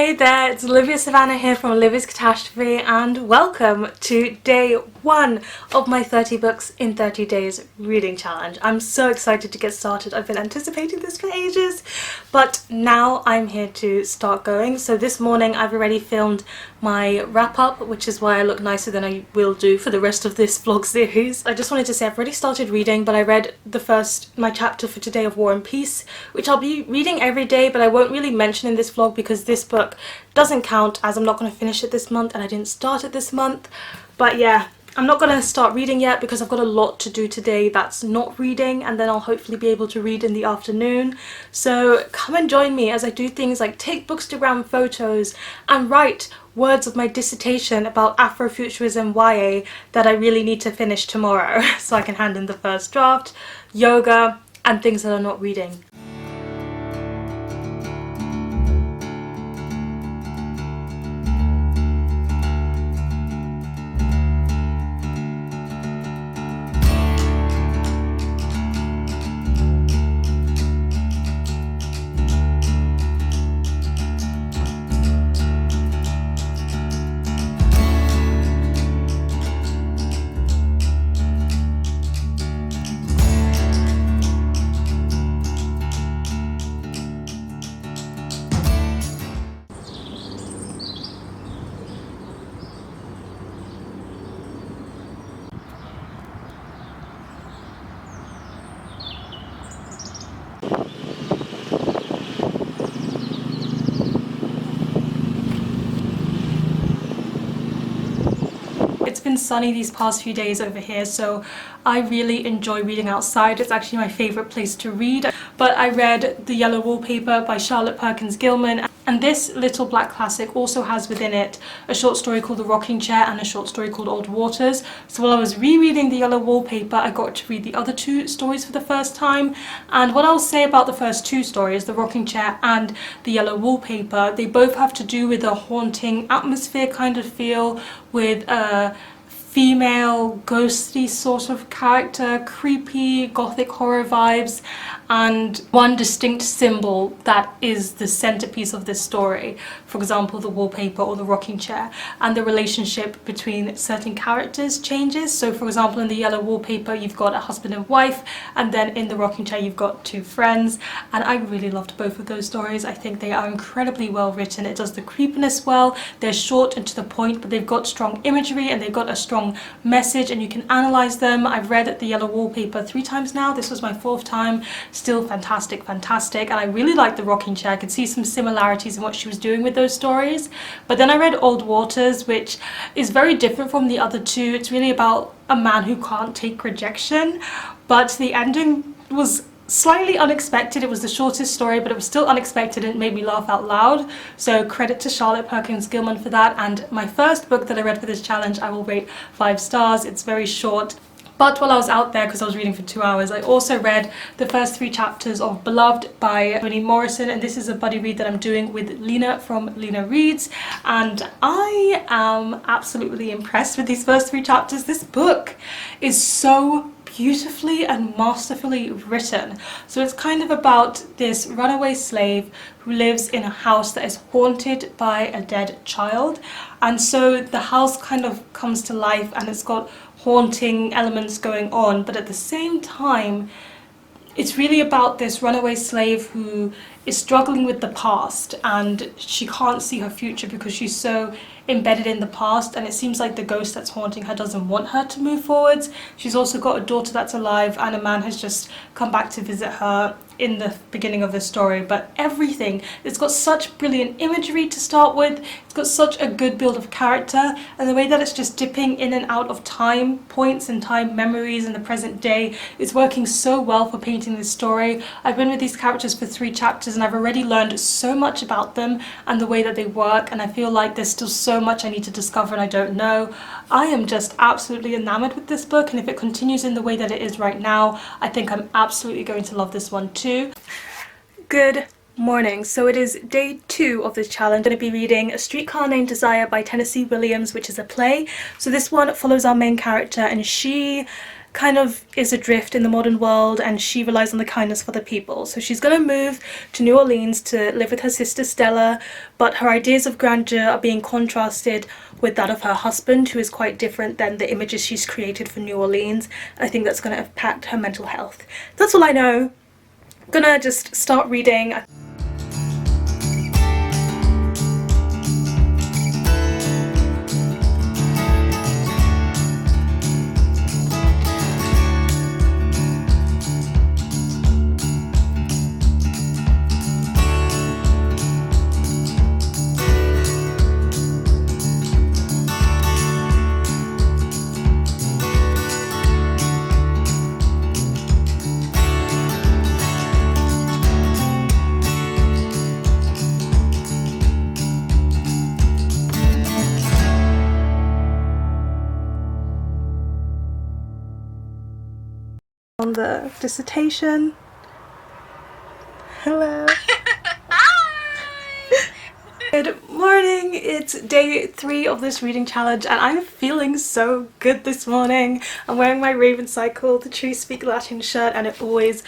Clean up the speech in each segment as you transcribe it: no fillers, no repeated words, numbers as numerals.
Hey there, it's Olivia-Savannah here from Olivia's Catastrophe, and welcome to day 1 of my 30 books in 30 days reading challenge. I'm so excited to get started. I've been anticipating this for ages, but now I'm here to start going. So this morning I've already filmed my wrap up, which is why I look nicer than I will do for the rest of this vlog series. I just wanted to say I've already started reading, but I read my chapter for today of War and Peace, which I'll be reading every day, but I won't really mention in this vlog because this book doesn't count as I'm not going to finish it this month and I didn't start it this month. But yeah, I'm not going to start reading yet because I've got a lot to do today that's not reading, and then I'll hopefully be able to read in the afternoon. So come and join me as I do things like take Bookstagram photos and write words of my dissertation about Afrofuturism YA that I really need to finish tomorrow so I can hand in the first draft, yoga, and things that are not reading. It's been sunny these past few days over here, so I really enjoy reading outside. It's actually my favourite place to read. But I read The Yellow Wallpaper by Perkins Gilman, and this little black classic also has within it a short story called The Rocking Chair and a short story called Old Waters. So while I was rereading The Yellow Wallpaper, I got to read the other two stories for the first time. And what I'll say about the first two stories, The Rocking Chair and The Yellow Wallpaper, they both have to do with a haunting atmosphere kind of feel, with a female ghostly sort of character, creepy gothic horror vibes, and one distinct symbol that is the centerpiece of this story, for example the wallpaper or the rocking chair, and the relationship between certain characters changes. So for example in the yellow wallpaper you've got a husband and wife, and then in the rocking chair you've got two friends, and I really loved both of those stories. I think they are incredibly well written. It does the creepiness well, they're short and to the point, but they've got strong imagery and they've got a strong message and you can analyze them. I've read The Yellow Wallpaper 3 times now, this was my 4th time. Still fantastic, and I really liked The Rocking Chair. I could see some similarities in what she was doing with those stories. But then I read Old Waters, which is very different from the other two. It's really about a man who can't take rejection, but the ending was slightly unexpected. It was the shortest story, but it was still unexpected and it made me laugh out loud. So credit to Perkins Gilman for that. And my first book that I read for this challenge, I will rate 5 stars. It's very short. But while I was out there, because I was reading for 2 hours, I also read the first 3 chapters of Beloved by Morrison, and this is a buddy read that I'm doing with Lena from Lena Reads, and I am absolutely impressed with these first 3 chapters. This book is so beautifully and masterfully written. So it's kind of about this runaway slave who lives in a house that is haunted by a dead child, and so the house kind of comes to life and it's got haunting elements going on, but at the same time it's really about this runaway slave who is struggling with the past and she can't see her future because she's so embedded in the past, and it seems like the ghost that's haunting her doesn't want her to move forwards. She's also got a daughter that's alive, and a man has just come back to visit her in the beginning of the story. But everything, it's got such brilliant imagery to start with, it's got such a good build of character, and the way that it's just dipping in and out of time points and time memories in the present day is working so well for painting this story. I've been with these characters for 3 chapters and I've already learned so much about them and the way that they work, and I feel like there's still so much I need to discover and I don't know. I am just absolutely enamored with this book, and if it continues in the way that it is right now, I think I'm absolutely going to love this one too. Good morning. So it is day 2 of this challenge. I'm going to be reading A Streetcar Named Desire by Tennessee Williams, which is a play. So this one follows our main character, and she kind of is adrift in the modern world, and she relies on the kindness of other people. So she's going to move to New Orleans to live with her sister Stella, but her ideas of grandeur are being contrasted with that of her husband, who is quite different than the images she's created for New Orleans. And I think that's going to impact her mental health. That's all I know. I'm gonna just start reading. On the dissertation. Hello. Hi! Good morning. It's day 3 of this reading challenge and I'm feeling so good this morning. I'm wearing my Raven Cycle, the True Speak Latin shirt, and it always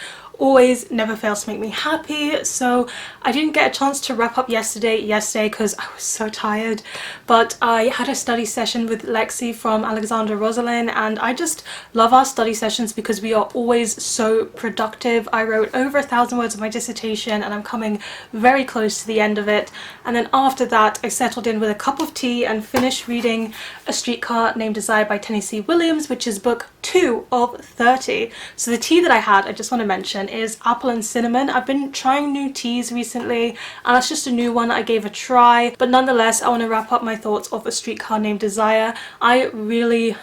never fails to make me happy. So I didn't get a chance to wrap up yesterday because I was so tired, but I had a study session with Lexi from Alexandra Rosalind, and I just love our study sessions because we are always so productive. I wrote over 1,000 words of my dissertation and I'm coming very close to the end of it, and then after that I settled in with a cup of tea and finished reading A Streetcar Named Desire by Tennessee Williams, which is book 2 of 30. So the tea that I had, I just want to mention, is apple and cinnamon. I've been trying new teas recently and that's just a new one I gave a try, but nonetheless I want to wrap up my thoughts of A Streetcar Named Desire. I really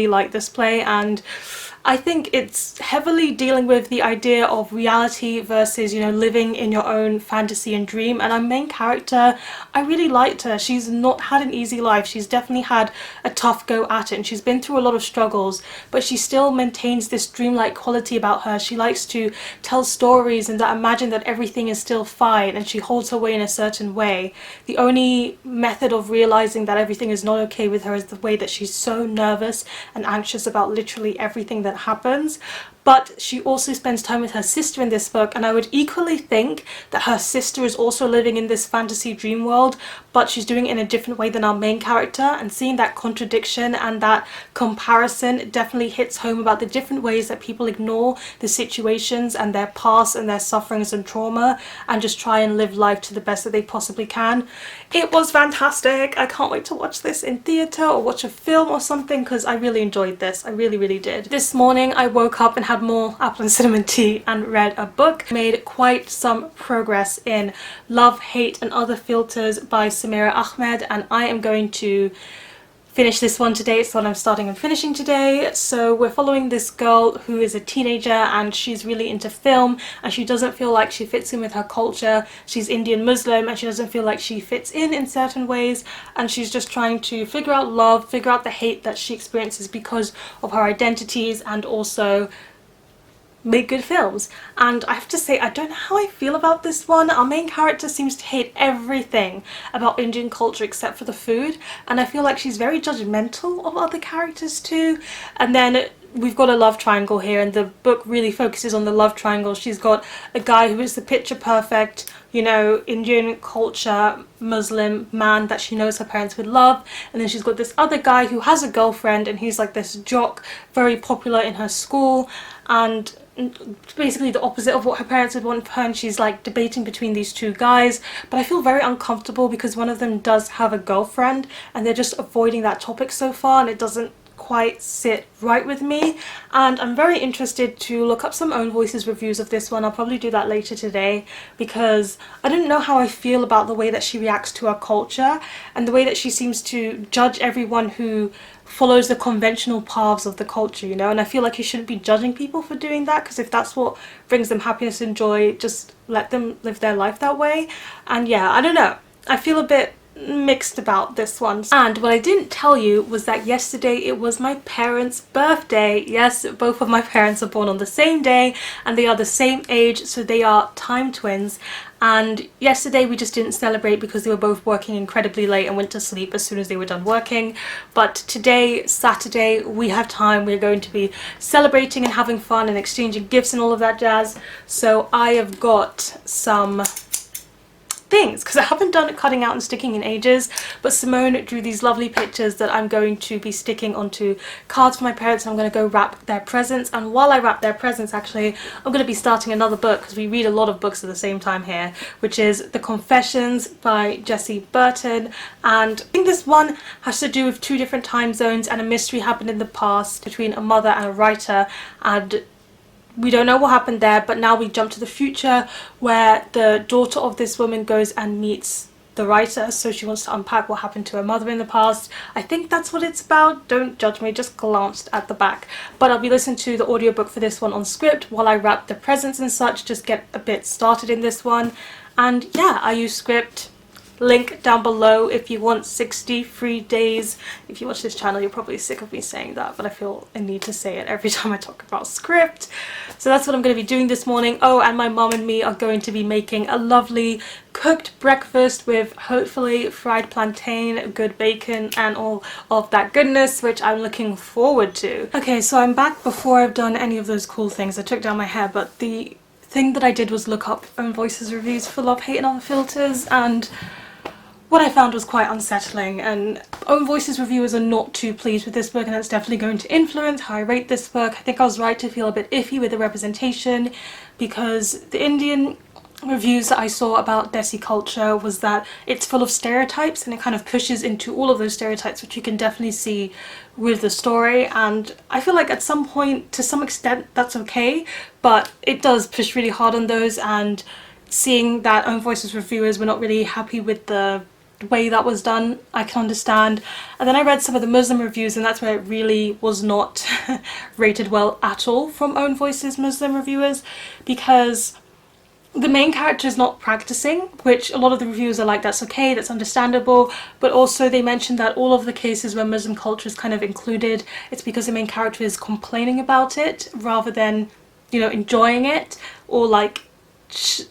like this play, and I think it's heavily dealing with the idea of reality versus, you know, living in your own fantasy and dream. And our main character, I really liked her. She's not had an easy life. She's definitely had a tough go at it and she's been through a lot of struggles, but she still maintains this dreamlike quality about her. She likes to tell stories and that imagine that everything is still fine, and she holds her way in a certain way. The only method of realizing that everything is not okay with her is the way that she's so nervous and anxious about literally everything that happens. But she also spends time with her sister in this book, and I would equally think that her sister is also living in this fantasy dream world, but she's doing it in a different way than our main character. And seeing that contradiction and that comparison definitely hits home about the different ways that people ignore the situations and their past and their sufferings and trauma and just try and live life to the best that they possibly can. It was fantastic. I can't wait to watch this in theatre or watch a film or something because I really enjoyed this. I really did. This morning I woke up and had more apple and cinnamon tea and read a book. Made quite some progress in Love, Hate and Other Filters by Samira Ahmed, and I am going to finish this one today. It's what I'm starting and finishing today. So we're following this girl who is a teenager and she's really into film, and she doesn't feel like she fits in with her culture. She's Indian Muslim and she doesn't feel like she fits in certain ways, and she's just trying to figure out love, figure out the hate that she experiences because of her identities, and also make good films. And I have to say, I don't know how I feel about this one. Our main character seems to hate everything about Indian culture except for the food, and I feel like she's very judgmental of other characters too. And then we've got a love triangle here, and the book really focuses on the love triangle. She's got a guy who is the picture perfect, you know, Indian culture Muslim man that she knows her parents would love, and then she's got this other guy who has a girlfriend and he's like this jock, very popular in her school, and basically the opposite of what her parents would want for her, and she's like debating between these two guys. But I feel very uncomfortable because one of them does have a girlfriend and they're just avoiding that topic so far, and it doesn't quite sit right with me. And I'm very interested to look up some Own Voices reviews of this one. I'll probably do that later today because I don't know how I feel about the way that she reacts to our culture and the way that she seems to judge everyone who follows the conventional paths of the culture, you know. And I feel like you shouldn't be judging people for doing that, because if that's what brings them happiness and joy, just let them live their life that way. And yeah, I don't know, I feel a bit mixed about this one. And what I didn't tell you was that yesterday it was my parents' birthday. Yes, both of my parents are born on the same day and they are the same age, so they are time twins. And yesterday we just didn't celebrate because they were both working incredibly late and went to sleep as soon as they were done working. But today, Saturday, we have time. We're going to be celebrating and having fun and exchanging gifts and all of that jazz. So I have got some things, because I haven't done cutting out and sticking in ages, but Simone drew these lovely pictures that I'm going to be sticking onto cards for my parents. I'm going to go wrap their presents, and while I wrap their presents, actually, I'm going to be starting another book, because we read a lot of books at the same time here, which is The Confessions by Jessie Burton. And I think this one has to do with 2 different time zones, and a mystery happened in the past between a mother and a writer, and we don't know what happened there, but now we jump to the future where the daughter of this woman goes and meets the writer, so she wants to unpack what happened to her mother in the past. I think that's what it's about. Don't judge me, just glanced at the back. But I'll be listening to the audiobook for this one on script while I wrap the presents and such, just get a bit started in this one. And yeah, I use script. Link down below if you want 60 free days. If you watch this channel, you're probably sick of me saying that, but I feel I need to say it every time I talk about script. So that's what I'm going to be doing this morning. Oh, and my mom and me are going to be making a lovely cooked breakfast with hopefully fried plantain, good bacon, and all of that goodness, which I'm looking forward to. Okay, so I'm back before I've done any of those cool things. I took down my hair, but the thing that I did was look up Own Voices reviews for Love, Hate and Other Filters, and what I found was quite unsettling, and Own Voices reviewers are not too pleased with this book, and that's definitely going to influence how I rate this book. I think I was right to feel a bit iffy with the representation, because the Indian reviews that I saw about Desi culture was that it's full of stereotypes, and it kind of pushes into all of those stereotypes, which you can definitely see with the story. And I feel like at some point, to some extent, that's okay, but it does push really hard on those, and seeing that Own Voices reviewers were not really happy with the way that was done, I can understand. And then I read some of the Muslim reviews, and that's where it really was not rated well at all from Own Voices Muslim reviewers, because the main character is not practicing, which a lot of the reviewers are like, that's okay, that's understandable, but also they mentioned that all of the cases where Muslim culture is kind of included, it's because the main character is complaining about it rather than, you know, enjoying it or like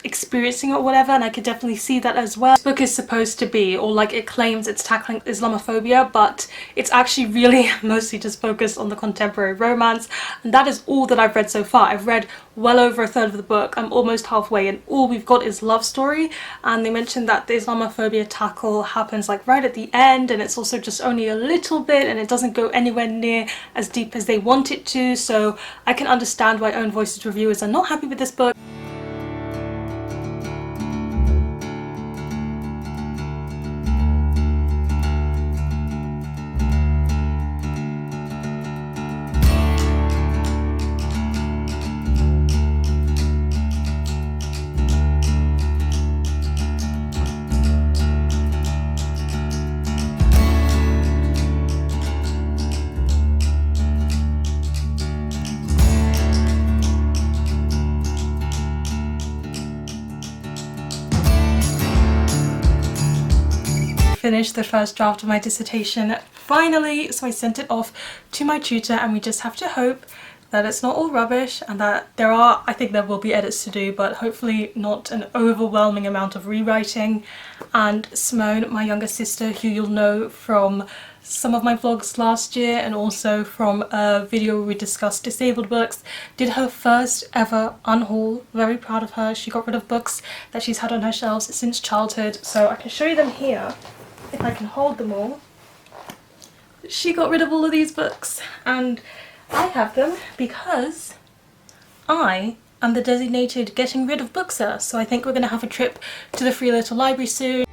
experiencing it or whatever, and I could definitely see that as well. This book is supposed to be, or like it claims it's tackling Islamophobia, but it's actually really mostly just focused on the contemporary romance, and that is all that I've read so far. I've read well over a third of the book. I'm almost halfway, and all we've got is love story, and they mentioned that the Islamophobia tackle happens like right at the end, and it's also just only a little bit, and it doesn't go anywhere near as deep as they want it to, so I can understand why Own Voices reviewers are not happy with this book. Finished the first draft of my dissertation finally, so I sent it off to my tutor, and we just have to hope that it's not all rubbish, and that I think there will be edits to do, but hopefully not an overwhelming amount of rewriting. And Simone, my younger sister, who you'll know from some of my vlogs last year and also from a video where we discussed disabled books, did her first ever unhaul. Very proud of her. She got rid of books that she's had on her shelves since childhood, so I can show you them here if I can hold them all. She got rid of all of these books, and I have them because I am the designated getting rid of bookseller, so I think we're going to have a trip to the Free Little Library soon.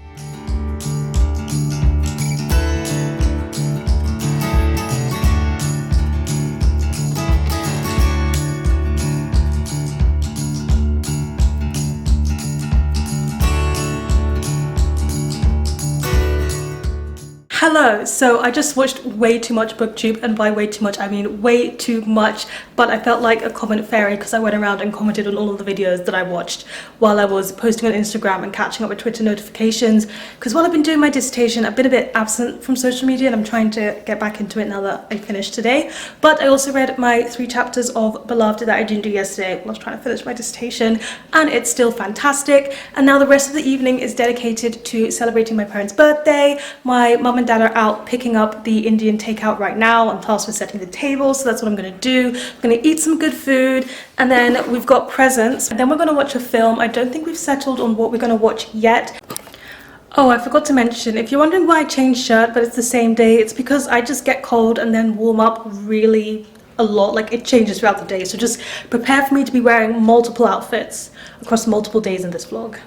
Hello, so I just watched way too much booktube, and by way too much I mean way too much, but I felt like a comment fairy because I went around and commented on all of the videos that I watched while I was posting on Instagram and catching up with Twitter notifications, because while I've been doing my dissertation I've been a bit absent from social media and I'm trying to get back into it now that I finished today. But I also read my 3 chapters of Beloved that I didn't do yesterday while I was trying to finish my dissertation, and it's still fantastic. And now the rest of the evening is dedicated to celebrating my parents' birthday. My mum and dad are out picking up the Indian takeout right now. I'm tasked with setting the table, so that's what I'm going to do. I'm going to eat some good food, and then we've got presents, and then we're going to watch a film. I don't think we've settled on what we're going to watch yet. Oh, I forgot to mention, if you're wondering why I changed shirt but it's the same day, it's because I just get cold and then warm up really a lot. Like, it changes throughout the day, so just prepare for me to be wearing multiple outfits across multiple days in this vlog.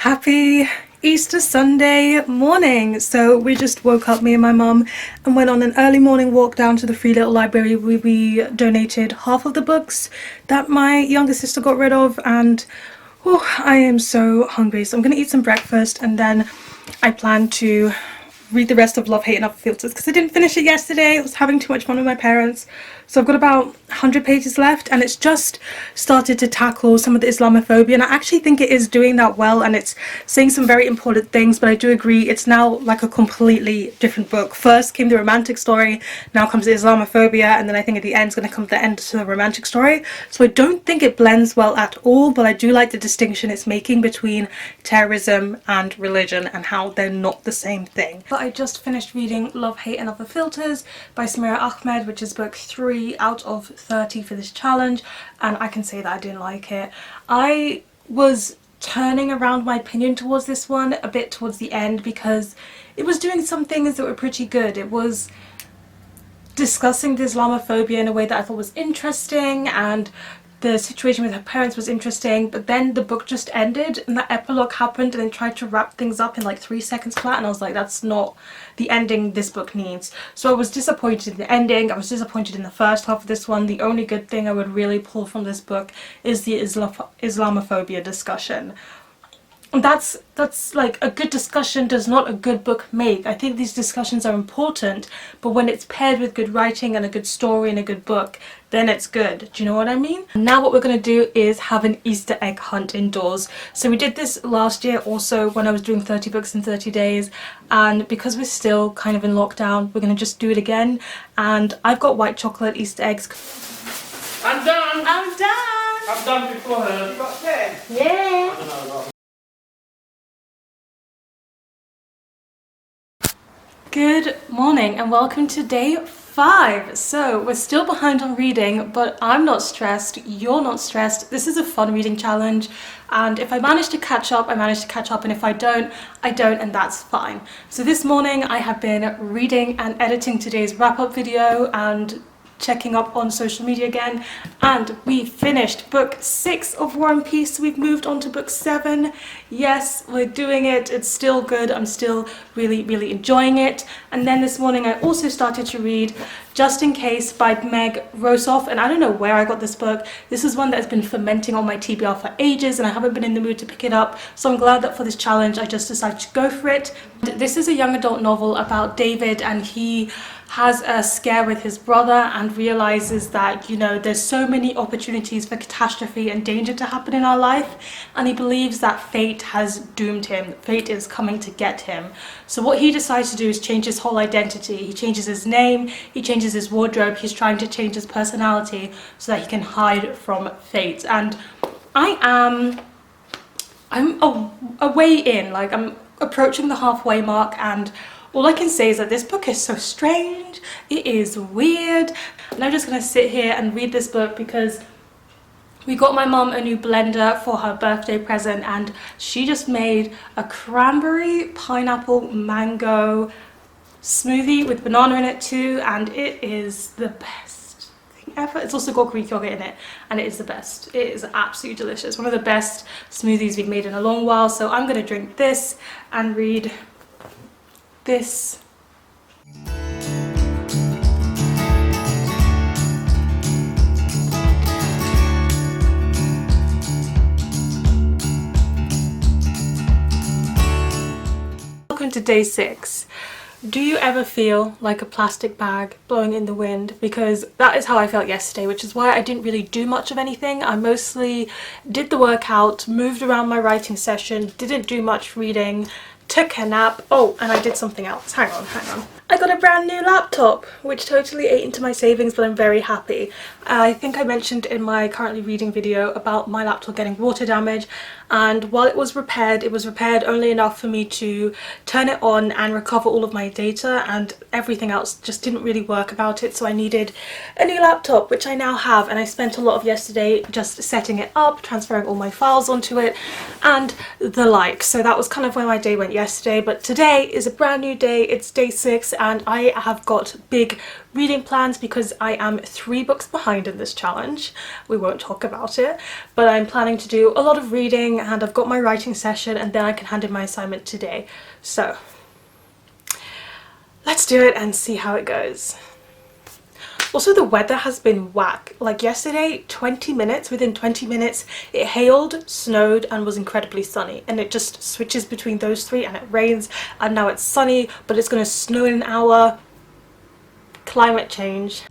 Happy Easter Sunday morning. So we just woke up, me and my mum, and went on an early morning walk down to the Free Little Library where we donated half of the books that my younger sister got rid of, and oh, I am so hungry. So I'm gonna eat some breakfast and then I plan to read the rest of Love, Hate and Other Filters because I didn't finish it yesterday. I was having too much fun with my parents. So I've got about 100 pages left, and it's just started to tackle some of the Islamophobia, and I actually think it is doing that well, and it's saying some very important things. But I do agree it's now like a completely different book. First came the romantic story, now comes the Islamophobia, and then I think at the end is going to come the end to the romantic story. So I don't think it blends well at all, but I do like the distinction it's making between terrorism and religion and how they're not the same thing. But I just finished reading Love, Hate and Other Filters by Samira Ahmed, which is book 3 out of 30 for this challenge, and I can say that I didn't like it. I was turning around my opinion towards this one a bit towards the end because it was doing some things that were pretty good. It was discussing the Islamophobia in a way that I thought was interesting, and the situation with her parents was interesting, but then the book just ended and that epilogue happened and then tried to wrap things up in like 3 seconds flat, and I was like, that's not the ending this book needs. So I was disappointed in the ending. I was disappointed in the first half of this one. The only good thing I would really pull from this book is the Islamophobia discussion. And that's like, a good discussion does not a good book make. I think these discussions are important, but when it's paired with good writing and a good story and a good book, then it's good. Do you know what I mean? Now what we're going to do is have an Easter egg hunt indoors. So we did this last year also when I was doing 30 books in 30 days, and because we're still kind of in lockdown, we're going to just do it again. And I've got white chocolate Easter eggs. I'm done! I'm done! I'm done before her. You got there? Yeah! Good morning and welcome to day 5. So we're still behind on reading, but I'm not stressed, you're not stressed. This is a fun reading challenge, and if I manage to catch up, I manage to catch up, and if I don't, I don't, and that's fine. So this morning I have been reading and editing today's wrap-up video and checking up on social media again, and we finished book 6 of War and Peace. We've moved on to book 7. Yes, we're doing it. It's still good. I'm still really enjoying it. And then this morning I also started to read Just in Case by Rosoff, and I don't know where I got this book. This is one that has been fermenting on my TBR for ages and I haven't been in the mood to pick it up, so I'm glad that for this challenge I just decided to go for it. This is a young adult novel about David, and he has a scare with his brother and realizes that, you know, there's so many opportunities for catastrophe and danger to happen in our life, and he believes that fate has doomed him. Fate is coming to get him. So what he decides to do is change his whole identity. He changes his name, he changes his wardrobe, he's trying to change his personality so that he can hide from fate. And I'm a way in, like I'm approaching the halfway mark, and all I can say is that this book is so strange, it is weird, and I'm just gonna sit here and read this book because we got my mum a new blender for her birthday present, and she just made a cranberry, pineapple, mango smoothie with banana in it too, and it is the best thing ever. It's also got Greek yogurt in it, and it is the best. It is absolutely delicious. One of the best smoothies we've made in a long while. So I'm gonna drink this and read this. Welcome to day 6. Do you ever feel like a plastic bag blowing in the wind? Because that is how I felt yesterday, which is why I didn't really do much of anything. I mostly did the workout, moved around my writing session, didn't do much reading, took a nap. Oh, and I did something else. Hang on. I got a brand new laptop, which totally ate into my savings, but I'm very happy. I think I mentioned in my currently reading video about my laptop getting water damage, and while it was repaired only enough for me to turn it on and recover all of my data, and everything else just didn't really work about it, so I needed a new laptop, which I now have, and I spent a lot of yesterday just setting it up, transferring all my files onto it, and the like. So that was kind of where my day went yesterday, but today is a brand new day. It's day 6, and I have got big reading plans because I am 3 books behind in this challenge. We won't talk about it, but I'm planning to do a lot of reading, and I've got my writing session, and then I can hand in my assignment today. So let's do it and see how it goes. Also, the weather has been whack. Like yesterday, within 20 minutes, it hailed, snowed, and was incredibly sunny. And it just switches between those 3, and it rains, and now it's sunny, but it's gonna snow in an hour. Climate change.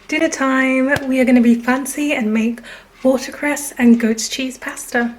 Dinner time. We are going to be fancy and make watercress and goat's cheese pasta.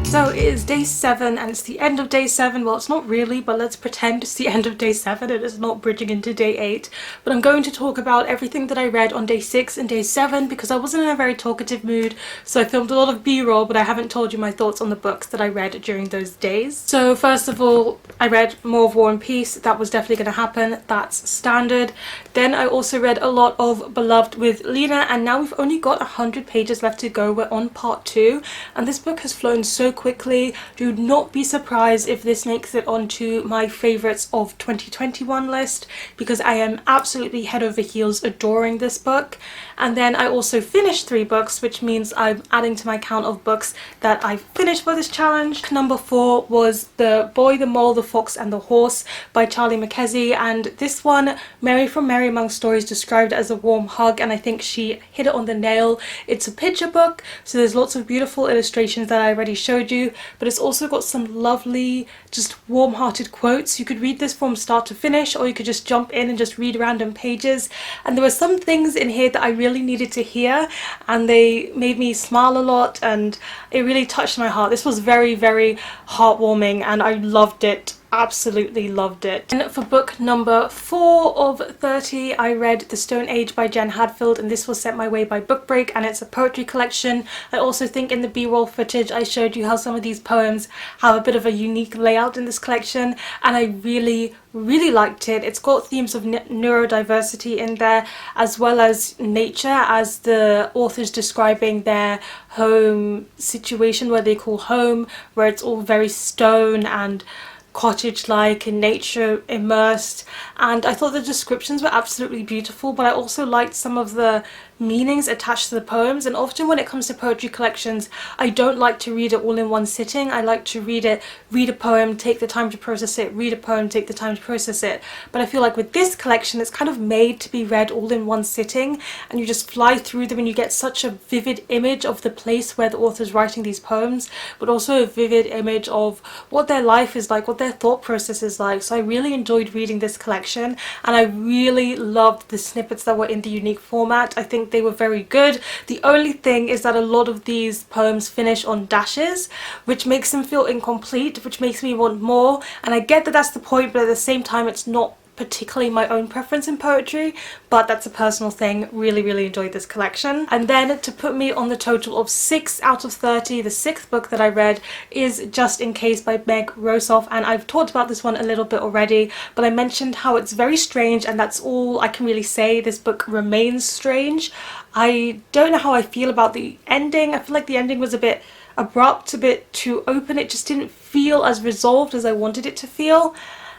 So it is day 7, and it's the end of day 7. Well, it's not really, but let's pretend it's the end of day 7. It is not bridging into day 8. But I'm going to talk about everything that I read on day 6 and day 7 because I wasn't in a very talkative mood. So I filmed a lot of B-roll, but I haven't told you my thoughts on the books that I read during those days. So first of all, I read More of War and Peace. That was definitely going to happen. That's standard. Then I also read a lot of Beloved with Lena, and now we've only got 100 pages left to go. We're on part 2, and this book has flown so quickly. Do not be surprised if this makes it onto my favorites of 2021 list because I am absolutely head over heels adoring this book. And then I also finished 3 books, which means I'm adding to my count of books that I've finished for this challenge. Number 4 was The Boy, the Mole, the Fox and the Horse by Charlie Mackesy, and this one, Mary from Merry Among Stories described it as a warm hug, and I think she hit it on the nail. It's a picture book, so there's lots of beautiful illustrations that I already showed you, but but it's also got some lovely, just warm-hearted quotes. You could read this from start to finish, or you could just jump in and just read random pages. And there were some things in here that I really needed to hear, and they made me smile a lot, and it really touched my heart. This was very, very heartwarming, and I loved it. Absolutely loved it. And for book number 4 of 30, I read The Stone Age by Jen Hadfield, and this was sent my way by Book Break, and it's a poetry collection. I also think in the B-roll footage I showed you how some of these poems have a bit of a unique layout in this collection, and I really liked it. It's got themes of neurodiversity in there, as well as nature, as the author's describing their home situation, where they call home, where it's all very stone and cottage-like and nature immersed, and I thought the descriptions were absolutely beautiful, but I also liked some of the meanings attached to the poems. And often when it comes to poetry collections, I don't like to read it all in one sitting. I like to read a poem, take the time to process it, read a poem, take the time to process it. But I feel like with this collection, it's kind of made to be read all in one sitting, and you just fly through them and you get such a vivid image of the place where the author's writing these poems, but also a vivid image of what their life is like, what their thought process is like. So I really enjoyed reading this collection, and I really loved the snippets that were in the unique format. I think they were very good. The only thing is that a lot of these poems finish on dashes, which makes them feel incomplete, which makes me want more. And I get that that's the point, but at the same time it's not particularly my own preference in poetry, but that's a personal thing. Really enjoyed this collection. And then to put me on the total of 6 out of 30, the 6th book that I read is Just in Case by Meg Rosoff, and I've talked about this one a little bit already, but I mentioned how it's very strange, and that's all I can really say. This book remains strange. I don't know how I feel about the ending. I feel like the ending was a bit abrupt, a bit too open. It just didn't feel as resolved as I wanted it to feel.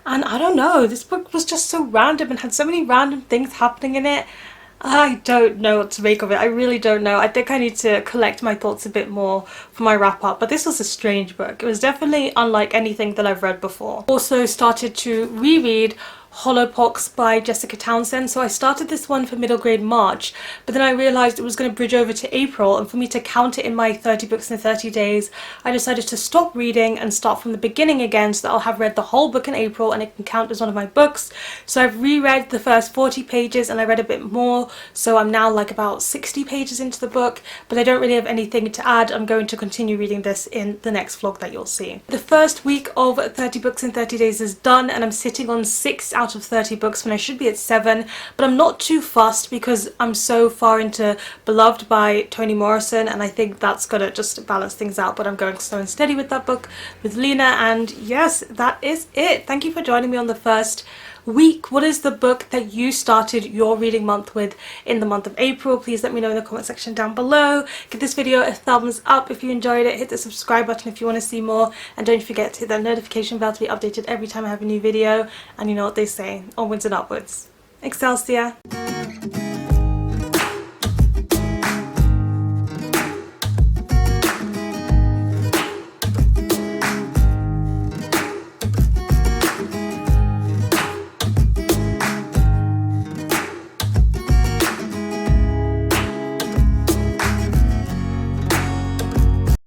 And I don't know, this book was just so random and had so many random things happening in it. I don't know what to make of it. I really don't know. I think I need to collect my thoughts a bit more for my wrap up. But this was a strange book. It was definitely unlike anything that I've read before. Also started to reread Hollowpox by Jessica Townsend. So I started this one for middle grade March, but then I realised it was going to bridge over to April, and for me to count it in my 30 books in 30 days, I decided to stop reading and start from the beginning again, so that I'll have read the whole book in April and it can count as one of my books. So I've reread the first 40 pages and I read a bit more, so I'm now like about 60 pages into the book, but I don't really have anything to add. I'm going to continue reading this in the next vlog that you'll see. The first week of 30 books in 30 days is done, and I'm sitting on 6 out of 30 books when I should be at 7, but I'm not too fussed because I'm so far into Beloved by Toni Morrison, and I think that's gonna just balance things out. But I'm going slow and steady with that book with Lena, and yes, that is it. Thank you for joining me on the first week. What is the book that you started your reading month with in the month of April? Please let me know in the comment section down below. Give this video a thumbs up if you enjoyed it. Hit the subscribe button if you want to see more, and don't forget to hit that notification bell to be updated every time I have a new video. And you know what they say, onwards and upwards. Excelsior!